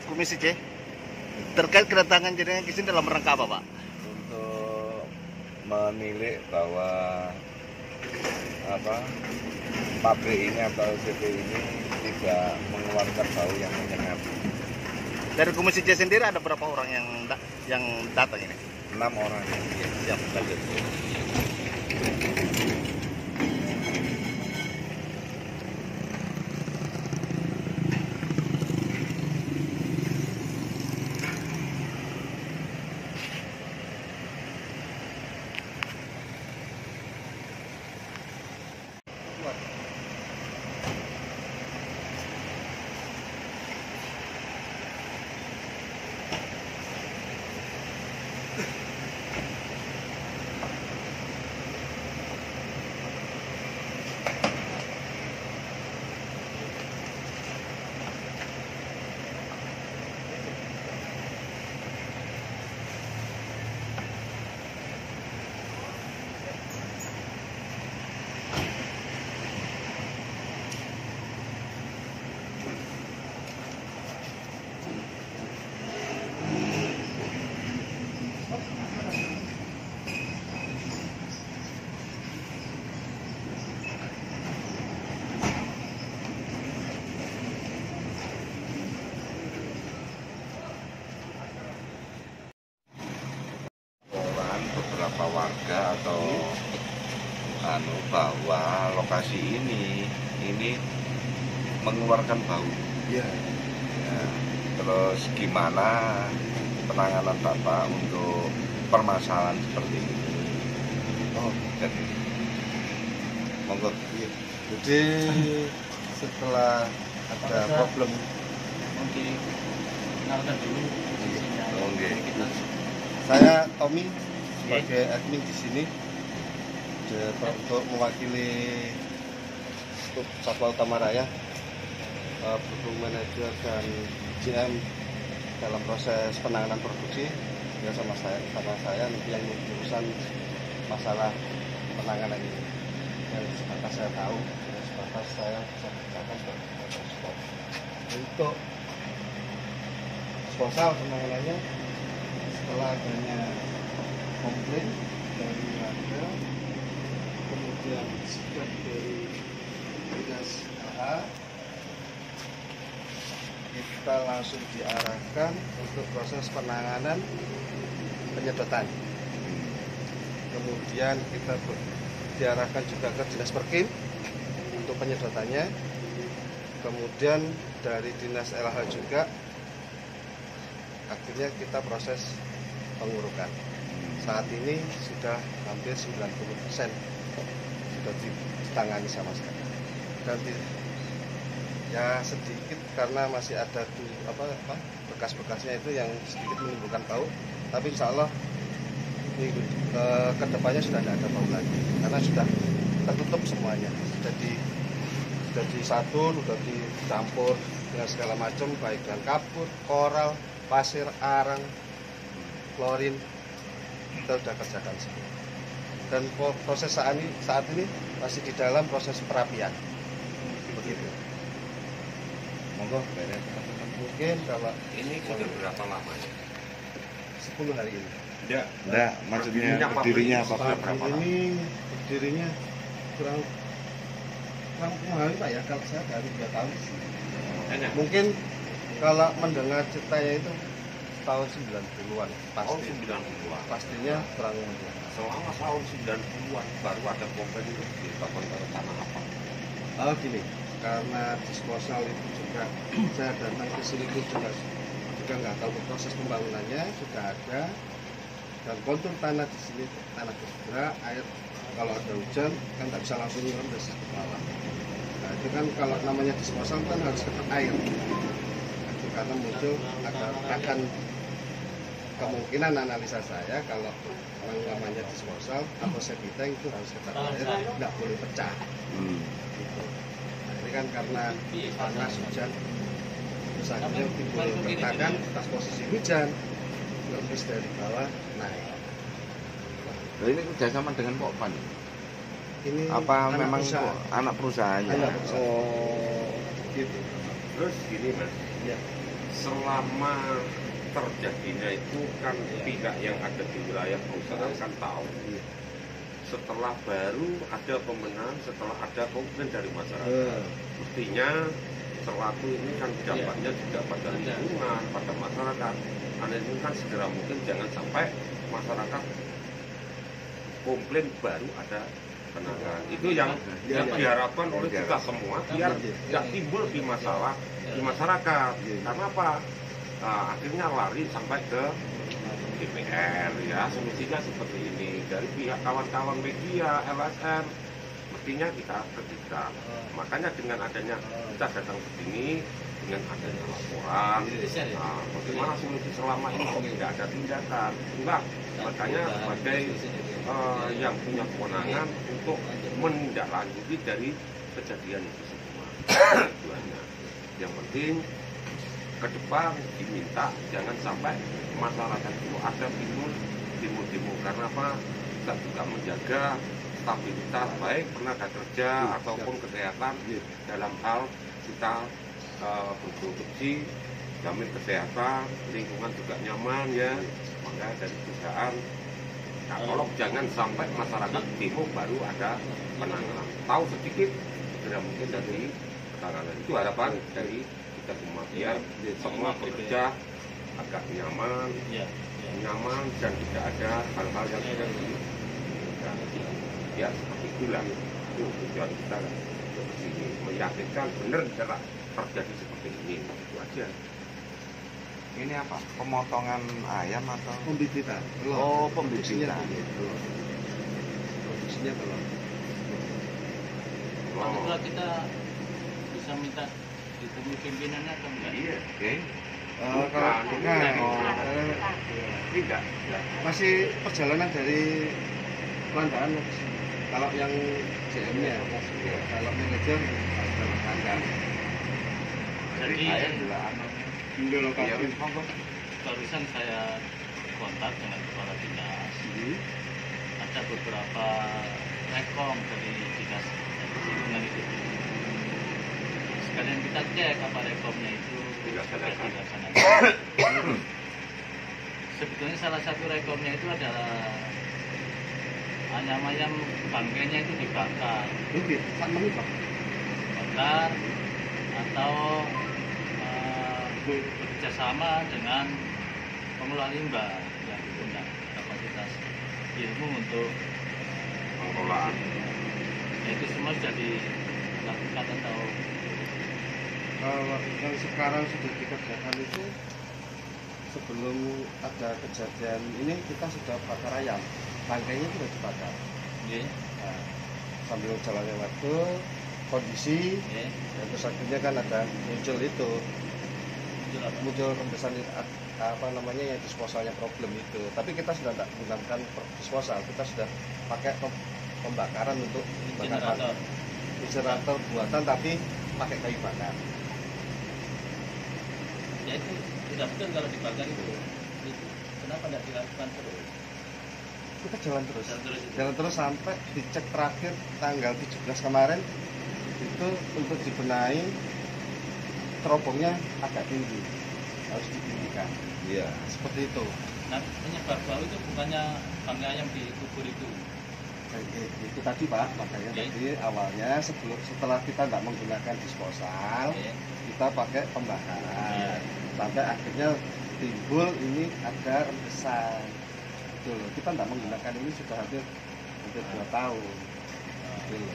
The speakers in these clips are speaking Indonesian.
Komisi C terkait kedatangan jenengan ke sini dalam rangka apa, Pak? Untuk menilik bahwa pabrik ini atau CP ini tidak mengeluarkan bau yang menyengat. Dari Komisi C sendiri ada berapa orang yang datang ini? 6 orang. Ya, siap, lanjut. Beberapa warga atau bahwa lokasi ini mengeluarkan bau. Iya. Ya, terus gimana penanganan Bapak untuk permasalahan seperti ini? Oh, Jadi, monggo. iya. Jadi setelah ada problem Oke. saya Tommy sebagai admin di sini untuk mewakili Skup Satwa Utama Raya, Produk Manajer dan GM dalam proses penanganan produksi ya sama saya, karena saya yang urusan masalah penanganan ini. Yang sebatas saya tahu, yang sebatas saya bisa kerjakan sebagai stop. Untuk disposal penanganannya setelah adanya komplain dari warga, kemudian sikap dari dinas LH, kita langsung diarahkan untuk proses penanganan penyedotan. Kemudian kita diarahkan juga ke dinas Perkim untuk penyedotannya. Kemudian dari dinas LH juga akhirnya kita proses pengurukan. Saat ini sudah hampir 90% sudah ditangani sama sekali. Dan ya sedikit karena masih ada bekas-bekasnya itu yang sedikit menimbulkan bau. Tapi insya Allah minggu kedepannya sudah tidak ada bau lagi karena sudah tertutup semuanya. Sudah disatun, sudah dicampur dengan segala macam, baik dengan kapur, koral, pasir, arang, klorin, kita sudah kerjakan semua. Dan proses saat ini masih di dalam proses perapian. Begitu. Monggo, beres. Mungkin kalau ini sudah berapa lama ya? 10 hari ini. Enggak, maksudnya berdirinya apa? Ini berdirinya kurang hari Pak ya, kalau saya dari 2 tahun. Mungkin kalau mendengar ceritanya itu tahun 90-an pasti. Tahun 90-an. Pastinya kurang lebih. Selama tahun 90-an baru ada komplain itu dilakukan karena apa? Oh gini, karena disposal itu juga saya datang ke sini pun juga nggak tahu proses pembangunannya sudah ada, dan kontur tanah di sini tanah bergerak, air kalau ada hujan kan nggak bisa langsung nyiram dari ke bawah. Nah itu kan kalau namanya disposal kan harus dekat air. Itu karena muncul akan kemungkinan analisa saya kalau namanya disposal atau septic tank itu harus dekat air, nggak boleh pecah. Gitu. Nah, ini kan karena panas hujan, terus akhirnya timbul retakan pas posisi hujan, lembus dari bawah naik. Nah, ini kerjasama dengan Pokpan. Ini Apa anak memang perusahaan. anak perusahaannya? Anak perusahaan. Oh, Gitu. Terus gini Mas, Ya. selama terjadinya itu kan pihak yang ada di wilayah perusahaan kan tahu. Setelah baru ada pembenahan, setelah ada komplain dari masyarakat, mestinya sesuatu ini kan dampaknya juga pada lingkungan, pada masyarakat. Karena ini kan segera mungkin jangan sampai masyarakat komplain baru ada penanganan. Itu yang diharapkan oleh kita semua biar tidak timbul di masalah di masyarakat. Karena apa? Nah, akhirnya lari sampai ke DPR ya, solusinya seperti ini dari pihak kawan-kawan media, LSM, mestinya kita terbuka. Makanya dengan adanya kita datang ke sini dengan adanya laporan, bagaimana solusi selama ini tidak ada tindakan, enggak. Makanya sebagai yang punya kewenangan untuk menindaklanjuti dari kejadian itu semua. Tujuannya. Yang penting ke depan diminta jangan sampai masyarakat itu ada timbul karena apa? Kita juga menjaga stabilitas baik tenaga kerja ataupun kesehatan dalam hal kita berproduksi, jamin kesehatan, lingkungan juga nyaman ya. Maka dari perusahaan tolong jangan sampai masyarakat timbul baru ada penanganan. Tahu sedikit segera mungkin dari penanganan. Itu harapan dari kita semua biar semua bekerja agak nyaman, nyaman dan tidak ada hal-hal yang tidak diinginkan. Ya seperti itulah itu tujuan kita ke sini, meyakinkan benar tidak terjadi seperti ini. Itu aja. Ini apa? Pemotongan ayam atau Pembibitan. Oh, pembibitan. Produksinya telur. Kalau kita bisa minta ditemui pimpinannya atau enggak? Iya, oke. Tidak. Masih perjalanan dari Pelandaan. Kalau yang JM-nya, kalau manajer ada Pelandaan. Jadi Lokasi. barusan saya kontak dengan kepala dinas. Ada beberapa rekom dari dinas lingkungan itu. Sekalian kita cek apa rekomnya itu dilaksanakan. Sebetulnya salah satu rekomnya itu adalah ayam-ayam bangkainya itu dibakar, bakar atau bekerjasama dengan pengelola limbah yang punya kapasitas ilmu untuk Pengelolaan. itu semua sudah dilakukan atau Kalau yang sekarang sudah dikerjakan itu sebelum ada kejadian ini kita sudah bakar ayam, bangkainya sudah dibakar. Nah, sambil jalannya waktu, kondisi, terus akhirnya kan ada muncul rembesan apa namanya yang disposalnya problem itu. Tapi kita sudah tidak menggunakan disposal, kita sudah pakai pembakaran untuk insinerator buatan tapi pakai kayu bakar. ya itu sudah betul kalau dibakar itu kenapa tidak dilakukan terus? Kita jalan terus Jalan terus sampai dicek terakhir tanggal 17 kemarin itu untuk dibenahi terobongnya agak tinggi, harus ditinggikan. Iya. Seperti itu. Nah, penyebab bau itu bukannya bangkai ayam dikubur itu. Itu tadi Pak, makanya tadi awalnya setelah kita tidak menggunakan disposal, kita pakai pembakaran. Sampai akhirnya timbul ini ada rembesan. Betul. Kita tidak menggunakan ini sudah hampir 2 tahun. Betul.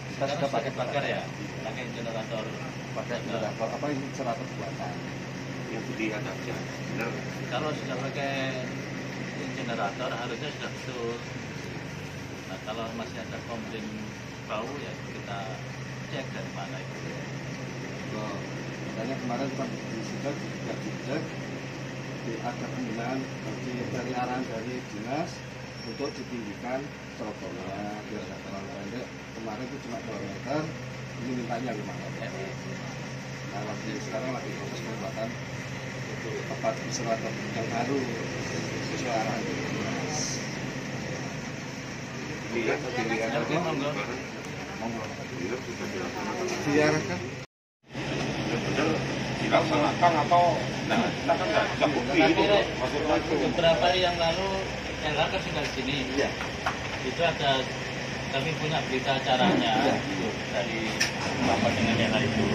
Kita sudah pakai bakar ya, pakai generator apa ini insinerator buatan. Yang dilihat aja. Benar. Kalau sudah pakai insinerator harusnya sudah betul. Nah, kalau masih ada komplain bau ya kita cek dari mana itu. Makanya kemarin kita dicek, ada pembinaan dari arahan dari dinas untuk ditinggikan cerobongnya biar tidak terlalu pendek. Kemarin itu cuma 2 meter, ini mintanya 5 meter. Nah, sekarang lagi proses pembuatan tempat insinerator yang baru sesuai arahan dari dinas. Dilihat Oke, monggo. Dilihat sudah dilaksanakan. Diarahkan Benar-benar dilaksanakan atau kita kan nggak bisa bukti itu. Maksudnya itu. Beberapa hari yang lalu LH kan sudah di sini. Iya. Itu ada kami punya berita acaranya dari Bapak dengan LH itu.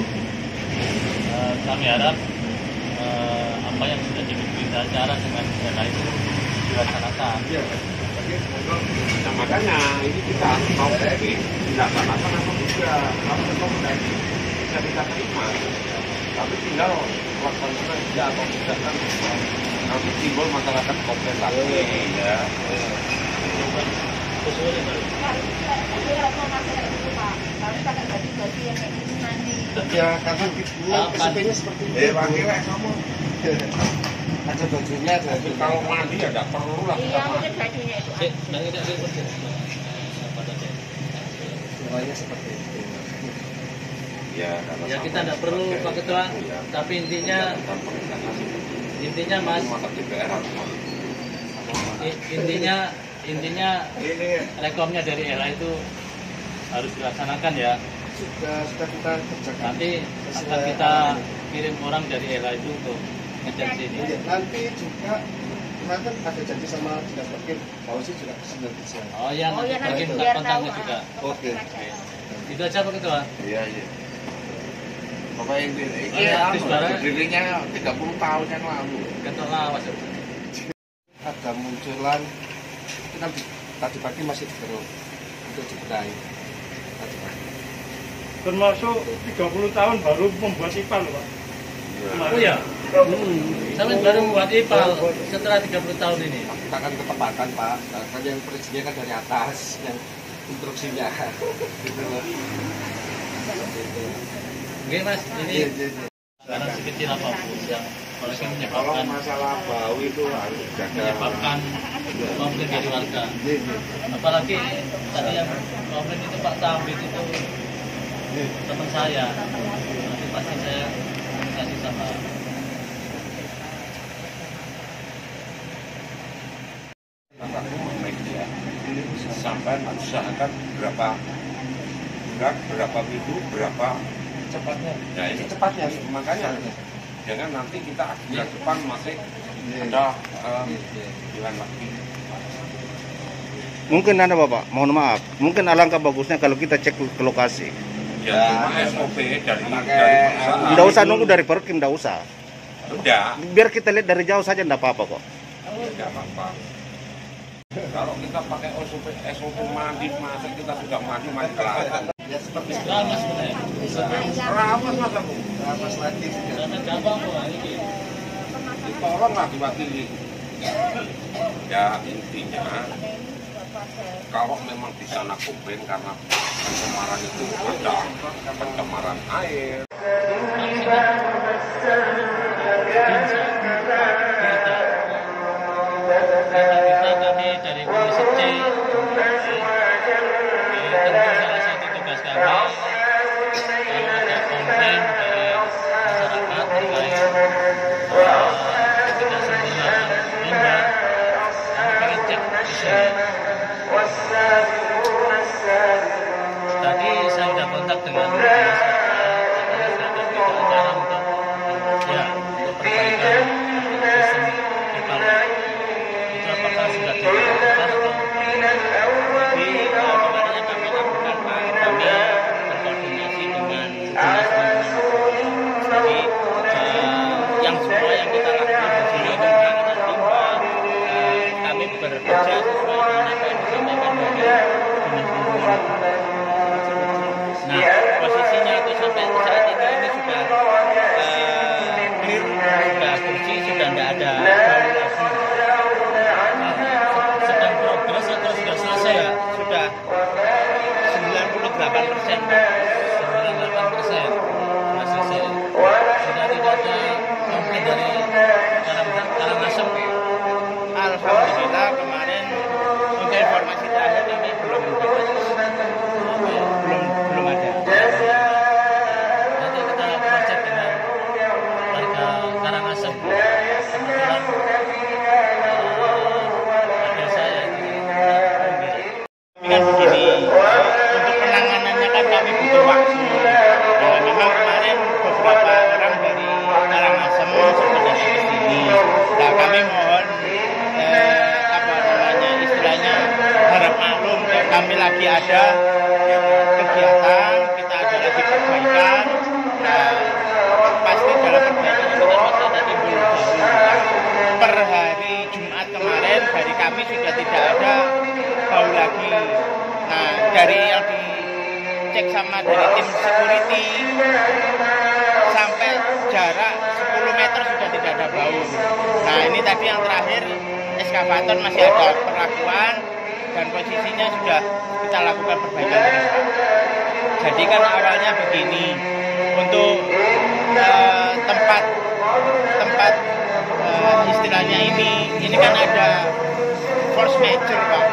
Kami harap apa yang sudah jadi berita acara dengan LH itu dilaksanakan. Iya. Nah, makanya ini kita mau dilaksanakan atau tidak, kalau rekomendasi bisa kita terima, tapi tinggal pelaksanaan aja atau tidak kan nanti timbul masyarakat komplain lagi ya. Ya karena SOP-nya seperti itu. Wakilnya kamu. Ada bajunya, ada Tapi kalau mandi ya tidak perlu lah. Iya, mungkin bajunya itu. semuanya seperti itu. Ya, kalau Ya kita tidak perlu Pak Ketua, tapi intinya Mas, intinya rekomnya dari LH itu harus dilaksanakan ya. Sudah kita kerjakan. Nanti akan kita kirim orang dari LH itu untuk ngecek sini. Iya, nanti juga kemarin ada janji sama Dinas Perkim, Fauzi juga kesini bisa. Oh ya, Oh, nanti ya, nanti kirim biar kontaknya tahu, juga. Oke. Itu aja Pak Ketua. Iya. Pokoknya ini Aktif barang. berdirinya 30 tahun yang lalu. Ketua lawas. Ada munculan itu kan tadi pagi masih digeruk untuk dibenahi tadi pagi. Termasuk 30 tahun baru membuat IPAL, Pak. Oh ya. Sampai baru membuat IPAL setelah 30 tahun ini. Kita kan ketepatan Pak, kan yang perizinnya kan dari atas, yang instruksinya. Gitu loh. Oke Mas, Iya, ini iya, iya. karena sekecil apapun yang mungkin Kalau menyebabkan masalah bau itu harus dijaga. konflik dari warga. Iya, iya. Apalagi tadi yang konflik itu Pak Tambit itu teman saya. Nanti pasti saya komunikasi sama media sampai usahakan berapa bulan, berapa minggu, berapa Cepatnya. ya ini Cepatnya. makanya jangan nanti kita bulan depan masih Iya. ada bulan lagi. Mungkin ada Bapak, mohon maaf. Mungkin alangkah bagusnya kalau kita cek ke lokasi. Ya cuma SOP dari pakai, Nggak usah nunggu dari Perkim, nggak usah. udah Biar kita lihat dari jauh saja, nggak apa-apa kok. tidak apa-apa. Kalau kita pakai SOP mandi masa kita sudah mandi kelar. Ya seperti itu. Mas sebenarnya. Rawas mas aku. Ramas lagi sudah. Karena gampang kok ini. Tolonglah diwakili. Ya intinya kalau memang di sana komplain karena pencemaran itu ada pencemaran air. Kita kami dari Komisi C tentu salah satu tugas kami kalau ada komplain dari masyarakat terkait ketidaksempurnaan limbah kami ingin cek di sini. Tadi saya sudah kontak dengan Dinas Pertanian, katanya sudah ada berita acara untuk perbaikan sistem IPAL. Itu apakah sudah dilakukan atau jadi kemarinnya kami lakukan Pak, kami berkoordinasi dengan dinas lingkungan. Jadi yang semua yang kita lakukan di sini itu penanganan limbah, kami bekerja sesuai dengan apa yang disampaikan dari dinas lingkungan. Nah, posisinya itu sampai saat ini sudah clear, sudah bersih, sudah tidak ada bau lagi. Sedang progres atau sudah selesai ya? Sudah 98%. 98% sudah selesai. Sudah tidak ada komplain dari Karangasem. Alhamdulillah kemarin untuk informasi terakhir kami belum dapat. Belum ada. Nanti kita cross-check dengan warga Karangasem. Kebetulan ada saya ini. Kan begini, untuk penanganannya kan kami butuh waktu. Ya, memang kemarin beberapa orang dari Karangasem sebenarnya lagi ada kegiatan, kita ada lagi perbaikan. Nah, pasti dalam perbaikan itu kan masih ada timbul bau. Per hari Jumat kemarin dari kami sudah tidak ada bau lagi. Nah, dari yang dicek sama dari tim security sampai jarak 10 meter sudah tidak ada bau. Nah, ini tadi yang terakhir eskavator masih ada perlakuan dan posisinya sudah kita lakukan perbaikan terus, Pak. Jadi kan awalnya begini, untuk tempat istilahnya ini kan ada force major, Pak.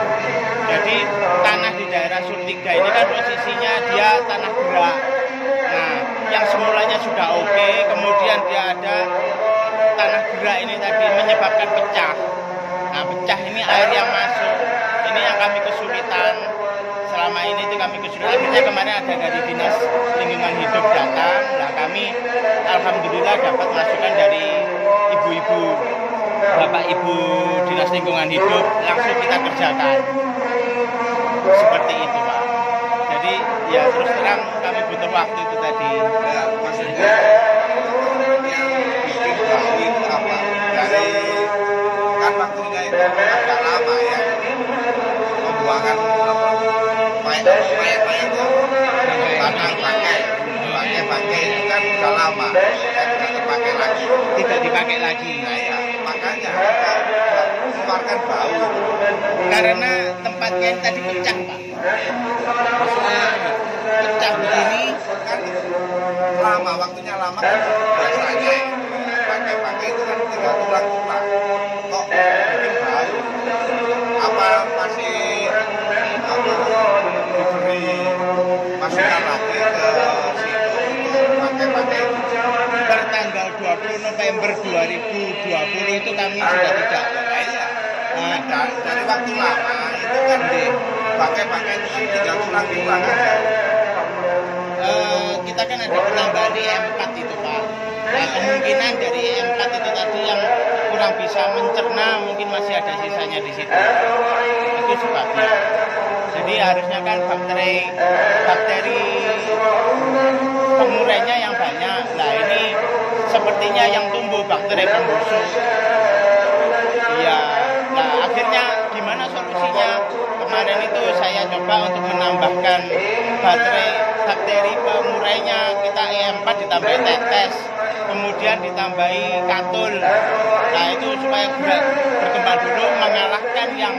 Jadi tanah di daerah Surtiga ini kan posisinya dia tanah gerak. Nah, yang semulanya sudah oke, kemudian dia ada tanah gerak ini tadi menyebabkan pecah. Nah, pecah ini air yang masuk. Ini yang kami kesulitan. Selama ini itu kami kesulitan. Akhirnya kemarin ada dari Dinas Lingkungan Hidup datang. Nah, kami alhamdulillah dapat masukan dari ibu-ibu, Bapak Ibu Dinas Lingkungan Hidup, langsung kita kerjakan. Seperti itu, Pak. Jadi ya terus terang kami butuh waktu itu tadi. Ya, maksudnya yang bikin bau itu apa? Dari kan waktunya itu agak lama ya, pembuangan apa? Mayat-mayat itu tanah pakai itu kan udah lama, tidak terpakai lagi. Tidak dipakai lagi. Nah ya, makanya mengeluarkan bau itu. Karena tempatnya ini tadi pecah, Pak. Pecah begini Kan lama, waktunya lama kan biasanya pakai itu kan tinggal tulang-tulang. Kok bikin bau? Apa masih diberi masukan lagi ke situ untuk pakai bertanggal 20 November 2020 itu kami sudah tidak. Nah, dari waktu lama itu kan pakai itu kan tinggal tulang-tulang aja. Kita kan ada penambahan di M4 itu, Pak. Nah, kemungkinan dari M4 itu tadi yang kurang bisa mencerna mungkin masih ada sisanya di situ. Itu sebabnya. Jadi harusnya kan bakteri pengurainya yang banyak. Nah, ini sepertinya yang tumbuh bakteri pembusuk. Iya. Nah, akhirnya gimana solusinya? Kemarin itu saya coba untuk menambahkan bakteri pengurainya. Kita E4 ditambahi tetes, kemudian ditambahi katul. Nah, itu supaya berkembang dulu mengalahkan yang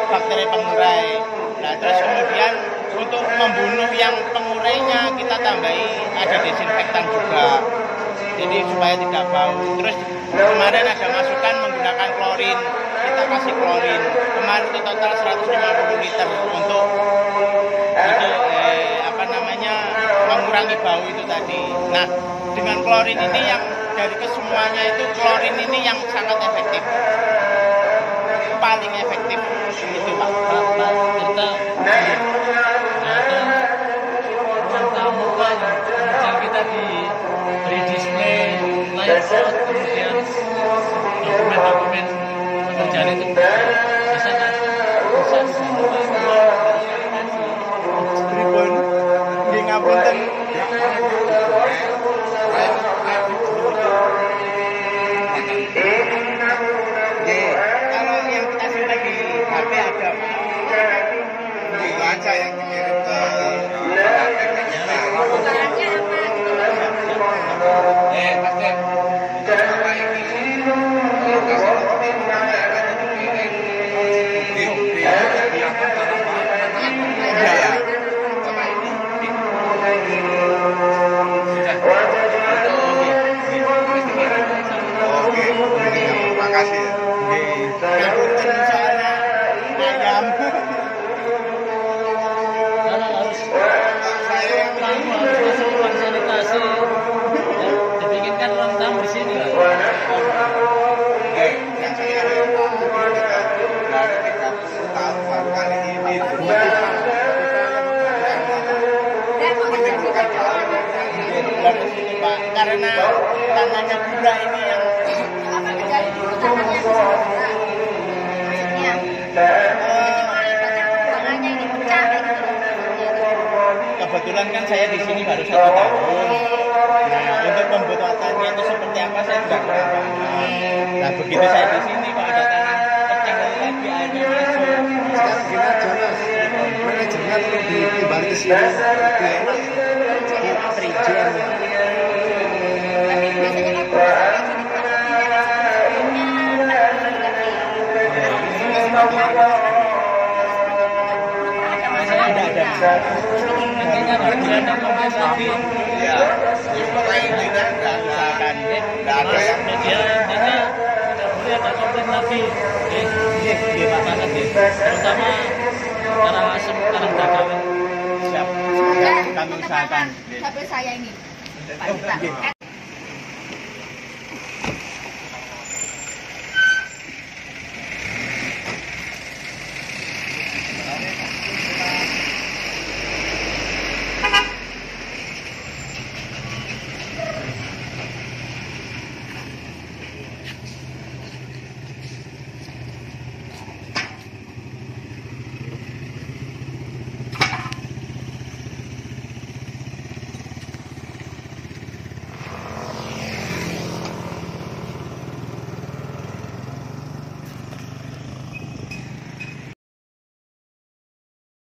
bakteri pengurai. Nah, terus kemudian untuk membunuh yang pengurainya kita tambahi ada desinfektan juga. Jadi supaya tidak bau. Terus kemarin ada masukan menggunakan klorin. Kita kasih klorin. Kemarin itu total 150 liter untuk mengurangi bau itu tadi. Nah, dengan klorin ini yang dari kesemuanya itu klorin ini yang sangat efektif. Paling efektif itu, Pak. Kita ruang tamu kan kemudian kita diberi display whiteboard, kemudian dokumen-dokumen pekerjaan itu bisa Pripun? Nggih ngapunten. Kalau yang kita simpan di HP ada, Pak. Itu aja yang dikirim ke terima kasih. Ngapunten soalnya ayam. tamu harus masuk ruang sanitasi, ya, dibikinkan ruang tamu di sini. Yang saya dari 30 tahun baru kali ini menimbulkan bau. Dari situ, Pak. Karena tanahnya gula ini yang Apa terjadi dulu tanahnya itu sebenarnya? Maksudnya, bagaimana pembuangannya ini pecah kayak gitu. kebetulan kan saya di sini baru 1 tahun. Nah, untuk pembuatannya itu seperti apa saya nggak paham. Nah, begitu saya di sini kok ada tanah pecah lagi airnya masuk. Sekarang gini aja mas, manajernya perlu ditimbang ke sini. Perizinan. Tapi biasanya kan proses kayak gini Intinya harus ada komplain lagi. Ya, pokoknya intinya nggak ada yang Intinya tidak boleh ada komplain lagi. Gimana sih? Terutama sekarang dagang siap kami usahakan. sampai saya ini. Pak Duta.